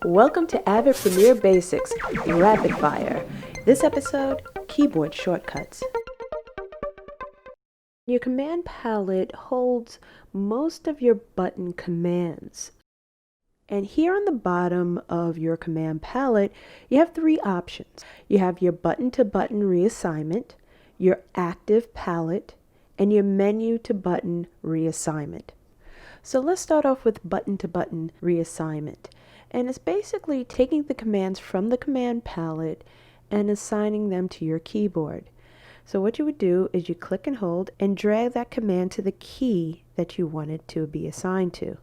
Welcome to Avid Premiere Basics Rapid Fire. This episode, keyboard shortcuts. Your command palette holds most of your button commands. And here on the bottom of your command palette, you have three options. You have your button-to-button reassignment, your active palette, and your menu-to-button reassignment. So let's start off with button-to-button reassignment. And it's basically taking the commands from the command palette and assigning them to your keyboard. So what you would do is you click and hold and drag that command to the key that you want it to be assigned to.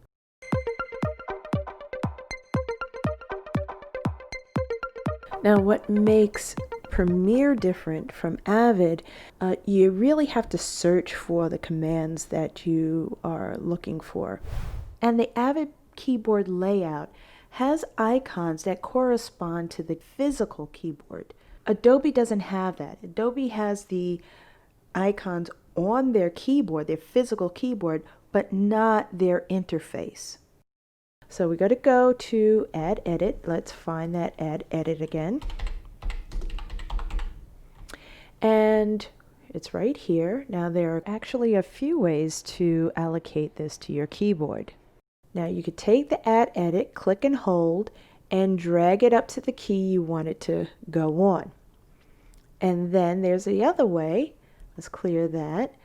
Now what makes Premiere different from Avid, you really have to search for the commands that you are looking for. And the Avid keyboard layout has icons that correspond to the physical keyboard. Adobe doesn't have that. Adobe has the icons on their keyboard, their physical keyboard, but not their interface. So we got to go to Add Edit. Let's find that Add Edit again. And it's right here. Now there are actually a few ways to allocate this to your keyboard. Now you could take the Add Edit, click and hold, and drag it up to the key you want it to go on. And then there's the other way. Let's clear that.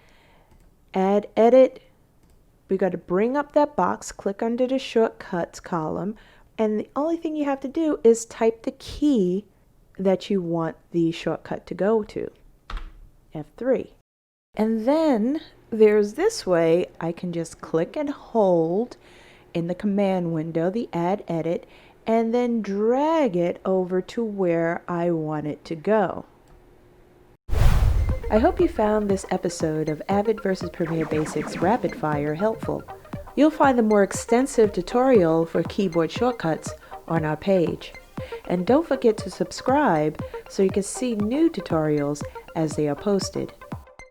Add Edit. We got to bring up that box, click under the shortcuts column, and the only thing you have to do is type the key that you want the shortcut to go to. F3. And then there's this way. I can just click and hold in the command window, the Add Edit, and then drag it over to where I want it to go. I hope you found this episode of Avid vs. Premiere Basics Rapid Fire helpful. You'll find the more extensive tutorial for keyboard shortcuts on our page. And don't forget to subscribe so you can see new tutorials as they are posted.